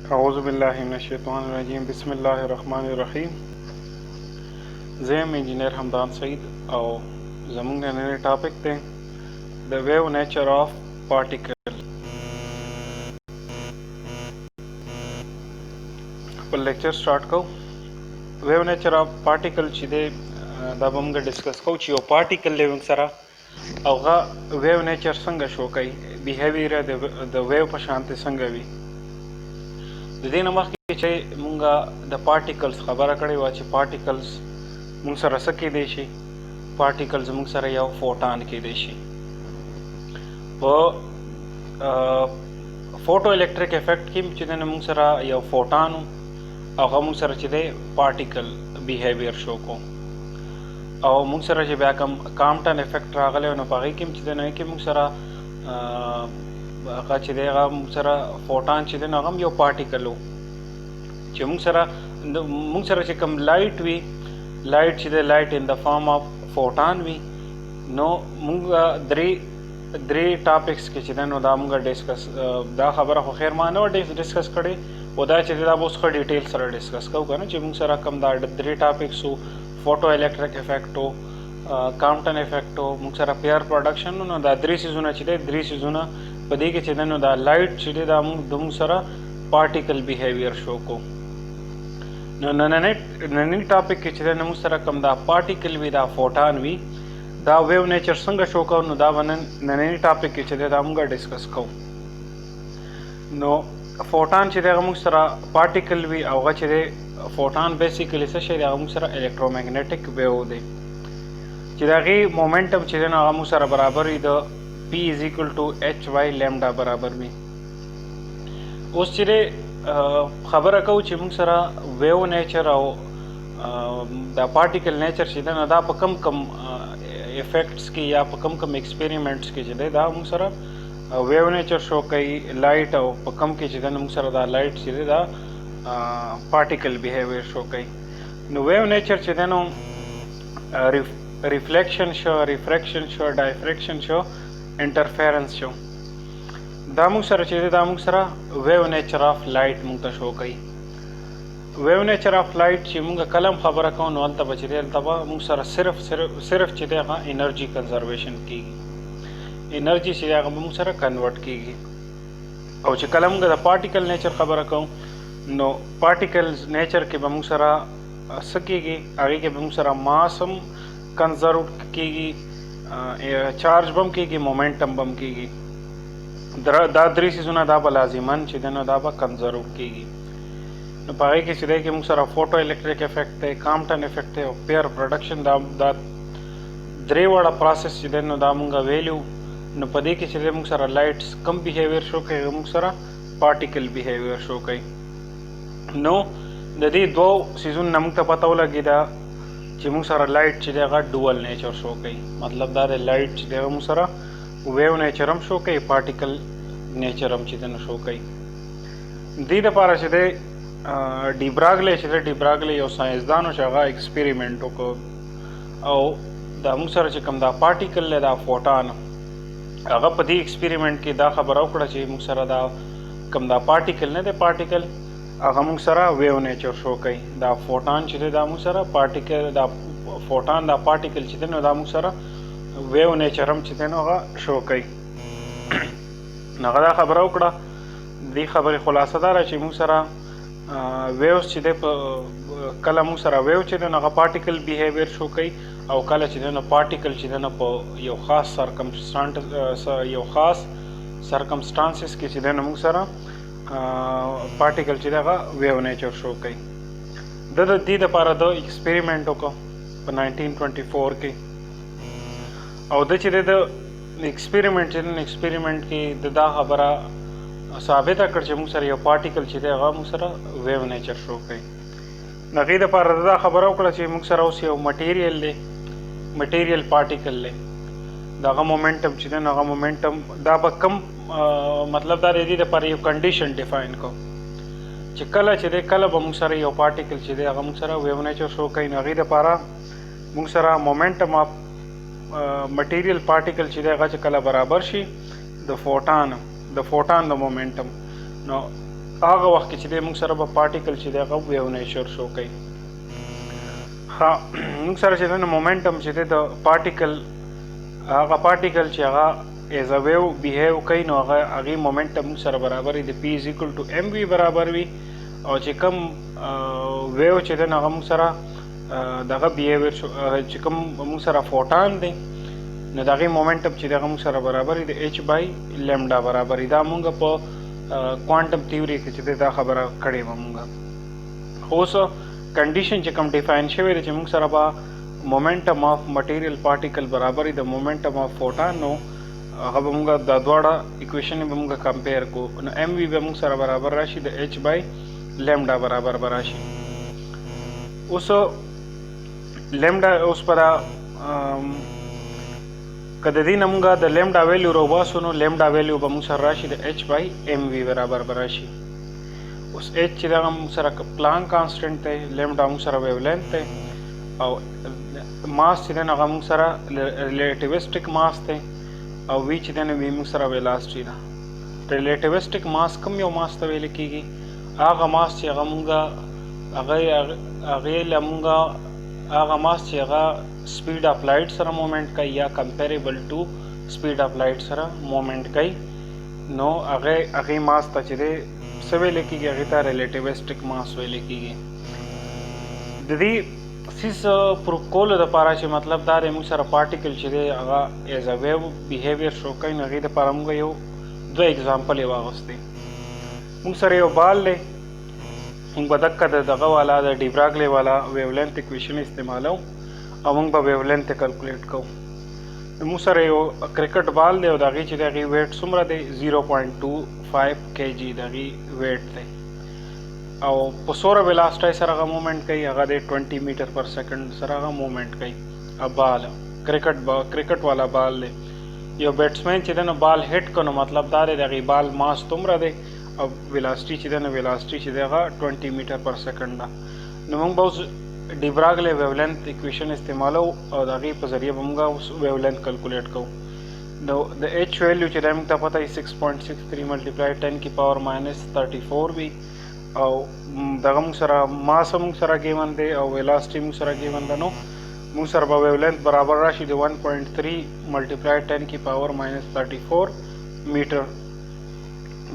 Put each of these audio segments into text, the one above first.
अऊज़ुबिल्लाहि मिनश्शैतानिर्रजीम बिस्मिल्लाहिर्रहमानिर्रहीम। ज़ेम इंजीनियर हमदान सईद और ज़मून नए टॉपिक थे the wave nature of particle पर लेक्चर स्टार्ट को वेव नेचर ऑफ पार्टिकल चिदे दा बमगे डिस्कस को चियो पार्टिकल लेवंग सरा औगा वेव नेचर संग शो कई बिहेवियर द वेव पशांति संग भी दिन मखी चे मुंगा द पार्टिकल्स खबर कड़े वाची पार्टिकल्स मुंग सर सके देशी पार्टिकल्स मुंग सर या फोटान के देशी वो फोटो इलेक्ट्रिक इफेक्ट की चिदन मुंग सर या फोटान और मुंग सर चिदे पार्टिकल बिहेवियर शो को और मुंग सर जे ब्याकम काम्पटन इफेक्ट रागले न पागी किम चिदन है कि मुंग सर का चिदेगा मुंग सर फोटान चिदन अगम यो पार्टिकल चे मुंग सर चे कम लाइट वी लाइट चिदे light in the form of photon वी नो मुंगा द्री टॉपिक्स के चिदन दा मुंगा डिस्कस दा खबर हो खैर मानो डिस्कस करे ओदा चिदे दा उसका डिटेल सर डिस्कस कऊ ना चे मुंग सर कम दा द्री टॉपिक्स हो फोटो इलेक्ट्रिक इफेक्ट हो काम्पटन इफेक्ट हो मुंग सर पेयर प्रोडक्शन नो दा द्री सीजन चिदे द्री सीजन पदी के चिदन दा लाइट चिदे दा मुंग सर पार्टिकल बिहेवियर शो को ननी टॉपिक के चिदे मुंग सर कम दा पार्टिकल वी दा फोटान वी दा वेव नेचर संग शो को नो दा वन ननी टॉपिक के चिदे दा मुंगा डिस्कस को नो फोटान चिदे मुंग सर पार्टिकल वी औगा चिदे फोटान बेसिकली से शेदा मुंग सर इलेक्ट्रोमैग्नेटिक वेव दे चिदा की मोमेंटम चिदे ना मुंग सर बराबर the P is equal to H by lambda बराबर में उस चिदे खबर कऊ चे मुंग सर वेव नेचर और द पार्टिकल नेचर चिदे ना दा कम कम इफेक्ट्स की या कम एक्सपेरिमेंट्स की चिदे दा मुंग सर वेव नेचर शो कई लाइट और कम की चिदे मुंग सर दा लाइट चिदे दा पार्टिकल बिहेवियर शो कई नो वेव नेचर चिदे नो reflection show refraction show diffraction show interference show दामुग सर चिदे दामुग सर वेव नेचर ऑफ लाइट मुंग शो कई वेव नेचर ऑफ लाइट ची मुंग कलम खबर कौन वालता बचिदे तबा मुंग सर सिर्फ चिदे का एनर्जी कंजर्वेशन की एनर्जी चिदे का मुंग सर कन्वर्ट की और ची कलम का पार्टिकल नेचर खबर कौन नो पार्टिकल्स नेचर के मुंग सर सकेगी आगे के मुंग सर मासम कंजर्व कीगी चार्ज बम कीगी मोमेंटम बम कीगी दादरी सीजुना दाबा लाजिमन चिदनो दाबा कंजर्व कीगी न पागे के चिदे के मुंग सर फोटो इलेक्ट्रिक इफेक्ट है काम्पटन इफेक्ट है पेयर प्रोडक्शन दा द्रे वाला प्रोसेस चिदनो दा मुंगा वैल्यू न पदे के चिदे मुंग सर लाइट्स कम बिहेवियर शो के मुंग सर पार्टिकल बिहेवियर शो कई नो ददी दो सीजन नमक पता लगी दा चिमुंग सर लाइट चिदेगा डुअल नेचर शो कई मतलब दा लाइट चिदेगा मुंग सर वेव नेचरम शो कई पार्टिकल नेचरम चिदन शो कई दी पारा चिदे डिब्रागले यो साइंसदानो चगा एक्सपेरिमेंटो को औ दा मुंग सर चिकम दा पार्टिकल ले दा फोटान अगा पदी एक्सपेरिमेंट की दा खबर औकड़ा ची मुंग सर दा कम दा पार्टिकल ने दे पार्टिकल अगा मुंग सर वेव नेचर शो कई दा फोटान चिदे दा मुंग सर पार्टिकल दा फोटान दा पार्टिकल चिदे नो दा मुंग सर वेव नेचरम चिदे नो गा शो कई नगदा खबर औकड़ा दी खबर खुलासा दार ची मुंग सर वेव्स चिदे कला मुंग सर वेव चिदे नो गा पार्टिकल बिहेवियर शो कई और कला चिदे नो पार्टिकल चिदे नो यो खास सरकमस्टांसेस के चिदे नो मुंग सर पार्टिकल चिदेगा वेव नेचर शो कई दी पारा दो एक्सपेरिमेंटों को 1924 के और द चिदे द एक्सपेरिमेंट की दा खबरा साबित कर चे मुंग सर यो पार्टिकल चिदेगा मुंग सर वेव नेचर शो कई नकी द पारा दा खबरा उकड़ा चे मुंग सर उस यो मटेरियल पार्टिकल ले दागा मोमेंटम चिदे नागा मोमेंटम दा कम मतलब दा रेदी पर यो कंडीशन डिफाइन को चिकला चिदे कल मुंग सर यो पार्टिकल चिदे अगा मुंग सर वेव नेचर शो कई नगी द पारा मुंग सर मोमेंटम ऑफ मटेरियल पार्टिकल चिदे अगा चिकला बराबर शी द फोटान द मोमेंटम नो هغه وخت کې چې د موږ سره به پارټیکل چې دی هغه ویو نیچر شو کوي. ها موږ سره چې د مومنټم چې دی د پارټیکل هغه پارټیکل چې هغه ایز ا ویو بیهیو کوي نو هغه مومنټم موږ سره برابر دی پی از ایکول ټو ام وی برابر وي او چې کوم ویو چې دی هغه موږ سره دغه بیهیویر چې کوم موږ سره فوټان دی نو د هغې مومنټم چې د هغه موږ سره برابر د ایچ بای لیمډا برابر دا موږ په کوانټم تیوري کې چې دا خبره کړې وه موږ. اوس کنډیشن چې کوم ډیفاین شوی دی چې موږ سره به مومنټم آف مټیریل پارټیکل برابر د مومنټم آف فوټان نو هغه به موږ دا دواړه اکویشن به موږ کمپیر کوو نو ام وی به موږ سره برابر راشي د ایچ بای لیمډا برابر به راشي. اوس لیمډا اوس په که د دې نه موږ د لیمډا ویلیو راوباسو نو لیمډا ویلیو به موږ سره راشي د ایچ بای ام وی برابر به راشي. اوس ایچ چې دغه موږ سره پلانک کانسټنټ دی لیمډا موږ سره ویو لینث دی او ماس چې دی نو هغه موږ سره ریلیټیوسټک ماس دی او وی چې دی نو وی موږ سره ویلاسټي ده. ریلیټیوسټک ماس کوم یو ماس ته ویل کېږي هغه ماس چې هغه موږ هغې له موږ هغه ماس چې هغه سپیډ اف لایټ سره مومنټ کوي یا کمپیریبل ټو سپیډ اف لایټ سره مومنټ کوي نو هغې ماس ته چې دی څه ویلی کېږي هغې ته ریلیټیوسټک ماس ویلی کېږي. د دې سیس پروف کولو دپاره چې مطلب دا دی موږ سره پارټیکل چې دی هغه ایز ا ویو بیهیویر شو کوي نو هغې دپاره موږ یو دوه اګزامپل یې واغوستی. موږ سره یو بال دی موږ به دقه دغه والا د ډیبراګلې والا ویولینت اکویشن استعمالو او موږ به ویولینت کلکولیټ کوو. موږ سره یو کرکټ بال دی او د هغې چې د هغې ویټ څومره دی 0.25 kg د هغې ویټ دی او په څومره ویلاسټۍ سره هغه مومنټ کوي هغه دی 20 میټر پر سیکنډ سره هغه مومنټ کوي. بال کرکټ والا بال دی یو بیټسمین چې دی نو بال هټ کړو نو مطلب دا دی د هغې بال ماس دومره دی او ویلاسټي چې دی نو ویلاسټي چې دی هغه 20 میټر پر سیکنډ ده. نو موږ به اوس ډیبراګلې ویولینت اکویشن استعمالو او د هغې په ذریعه به موږ اوس ویولینت کلکولیټ کوو. نو د ایچ ویلیو چې دی موږ ته پته وي 6.63 ملټیپلای 10 کی پاور ماینس 34 وي او دغه موږ سره ماس موږ سره ګیون دی او ویلاسټي موږ سره ګیون ده نو موږ سره به ویولینت برابر راشي د 1.3 ملټیپلای 10 کی پاور ماینس 34 میټر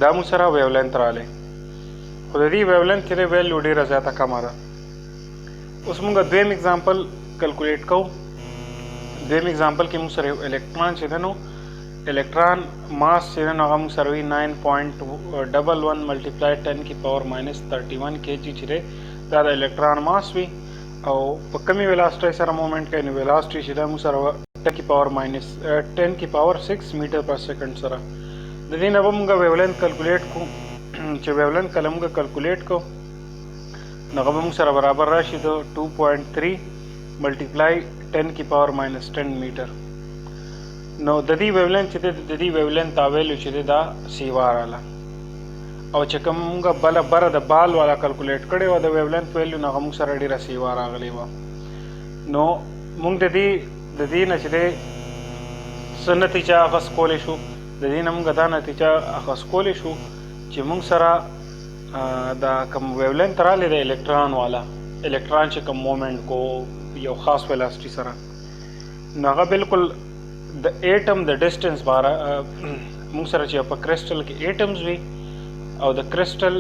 دا موږ سره ویولینت رالی خو د دې ویولینت چې دی ویلیو ډېره زیاته کمه ده. اوس موږ دویم اگزامپل کلکولیټ کوو. دویم اگزامپل کې موږ سره یو الکترون چې دی نو الکترون ماس چې دی نو هغه موږ سره وي 9.11 ملټیپلای 10 کی پاور ماینس 31 kg چې دی دا د الکترون ماس وي او په کمې ویلاسټۍ سره مومنټ کوي نو ویلاسټي چې دی موږ سره 10 کی پاور ماینس 10 کی پاور 6 میټر پر سیکنډ سره. د دې نه به موږ ویولینت کلکولیټ کوو چې ویولینت کله موږ کلکولیټ کوو نو هغه به موږ سره برابر راشي د 2.3 ملټیپلای 10 کی پاور ماینس 10 میټر. نو د دې ویولینت چې دی د دې ویولینت دا ویلیو چې دی دا سیوا راله او چې کوم موږ بره د بال والا کلکولیټ کړی وه د ویولینت ویلیو نو هغه موږ سره ډېره سیوا راغلی وه. نو موږ د دې نه چې دی څه نتیجه اخذ کولی شو د دې نه موږ دا نتیجه اخذ کولی شو چې موږ سره دا کوم ویولینت رالی د الکترون والا الکترون چې کوم مومنټ کو یو خاص ویلاسټي سره نو هغه بالکل د ایټم د ډسټنس باره موږ سره چې په کرسټل کې ایټمز وي او د کرسټل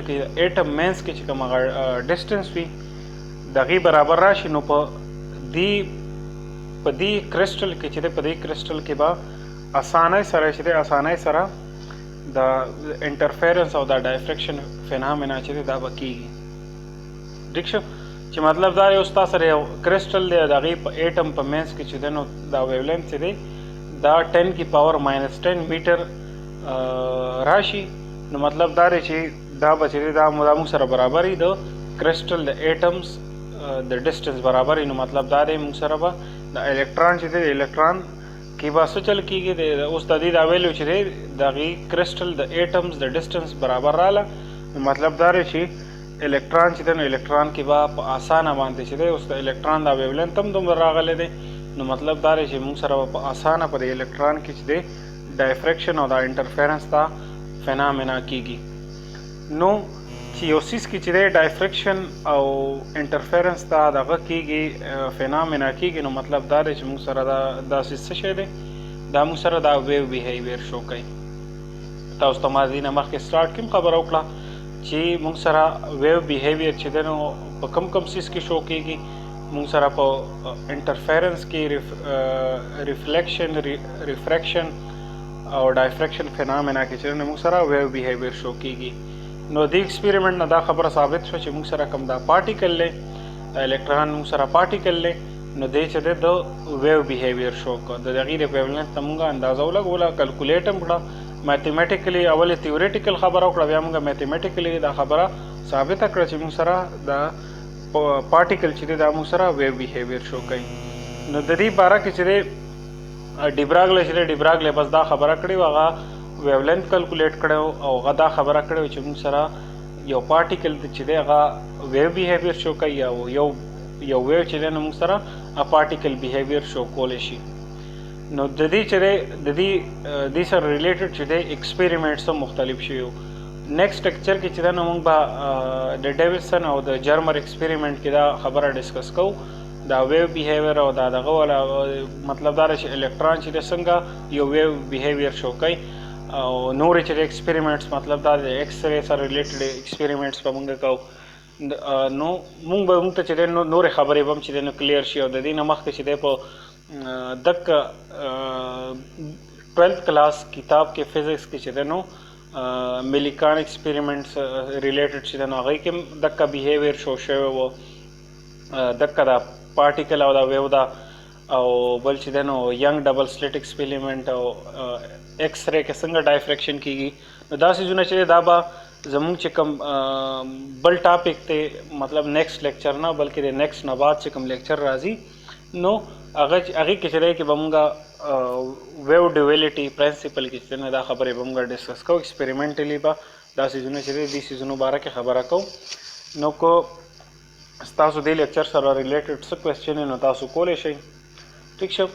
کې د ایټم مینس کې چې کوم هغه ډسټنس وي د هغې برابر راشي نو په دې کرسټل کې چې دی په دې کرسټل کې به اسانۍ سره چې دی اسانۍ سره د انټرفیرنس او د ډایفریکشن فینامنا چې دی دا به کېږي. ټیک شو چې مطلب دا یو ستا سره یو کرسټل دی د هغې په ایټم په مینس کې چې دی نو دا ویولینت چې دی دا 10 کی پاور ماینس 10 میټر راشي نو مطلب دا دی چې دا به چې دی دا موږ سره برابر وي د کرسټل د ایټمز د ډسټنس برابر وي نو مطلب دا دی موږ سره به د الکترون چې دی د الکترون کې به څه چل کېږي اوس د دې دا ویلیو چې دی د هغې کرسټل د ایټمز د ډسټنس برابر راله نو مطلب دا دی چې الکترون چې دی نو الکترون کې به په اسانه باندې چې دی اوس د الکترون دا ویولینت هم دومره راغلی دی نو مطلب دا دی چې موږ سره به په اسانه په د الکترون کې چې دی ډایفریکشن او دا انټرفیرنس دا فینامنا کېږي. نو چې یو سیس کې چې دی ډایفریکشن او انټرفیرنس دا دغه کېږي فینامنا کېږي، نو مطلب دا دی چې موږ سره دا سیس څه شی دی، دا موږ سره دا ویو بیهیویر شو کوي. تاسو ته ما دې نه مخکې سټارټ کې خبره وکړه چې موږ سره ویو بیهیویر چې دی نو په کم سیس کې شو کېږي. موږ سره په انټرفیرنس کې ریفلیکشن، ریفریکشن او ډایفریکشن فینامنا کې چې موږ سره ویو بیهیویر شو کېږي. نو دې ایکسپیریمنټ نه دا خبره ثابت شوه چې موږ سره کوم دا پارټیکل دی، الکترون موږ سره پارټیکل دی، نو دی چې دی د ویو بیهیویر شو کړه. د هغې د ویولنس ته موږ اندازه ولګوله، کلکولیټ هم کړه، میتھمیټیکلی اول تیوریټیکل خبره وکړه، بیا موږ میتھمیټیکلی دا خبره ثابته کړه چې موږ سره دا پارټیکل چې دی دا موږ سره ویو بیهیویر شو کوي. نو د دې باره کې چې دی ډیبراګله چې دی ډیبراګله بس دا خبره کړې وه، هغه ویولنت کلکولیټ کړی او هغه دا خبره کړې وه چې موږ سره یو پارټیکل چې دی هغه ویو بیهیویر شو کوي او یو ویو چې دی نو موږ سره پارټیکل بیهیویر شو کولی شي. نو د دې چې دی د دې سره ریلیټډ چې دی ایکسپیریمنټس هم مختلف شوي وو. نیکسټ لیکچر کې چې دا نو موږ به د ډیویسن او د جرمر ایکسپیریمنټ کې دا خبره ډسکس کوو، دا ویو بیهیویر او دا دغه والا مطلب دا چې الکترون چې دی څنګه یو ویو بیهیویر شو کوي، او نورې چې د ایکسپیریمنټس مطلب دا د ایکس رے سره ریلیټډ ایکسپیریمنټس به موږ کوو. نو موږ ته چې دی نورې خبرې به هم چې دی نو کلیر شي. او د دې نه مخکې چې دی په دک 12th کلاس کتاب کې فزکس کې چې دی نو میلیکان ایکسپیریمنټس ریلیټډ چې دی نو هغوی کې هم دکه بیهیویر شو شوی و، دکه دا پارټیکل او دا ویو دا، او بل چې دی نو ینګ ډبل سلیټ ایکسپیریمنټ او ایکس رے کې څنګه ډایفریکشن کېږي. نو دا څیزونه چې دی دا به زمونږ چې کوم بل ټاپک دی، مطلب نیکسټ لیکچر نه بلکې د نیکسټ نه بعد چې کوم لیکچر راځي نو هغې کې چې دی کې به مونږ ویو ډیویلیټي پرنسپل کې چې نه دا خبرې به مونږ ډسکس کوو. ایکسپیریمنټلی به دا څیزونه چې دی دې څیزونو باره کې خبره کوو. نو که ستاسو دې لیکچر سره ریلیټډ څه کوېسچن نو تاسو کولی شئ. ٹھیک شو.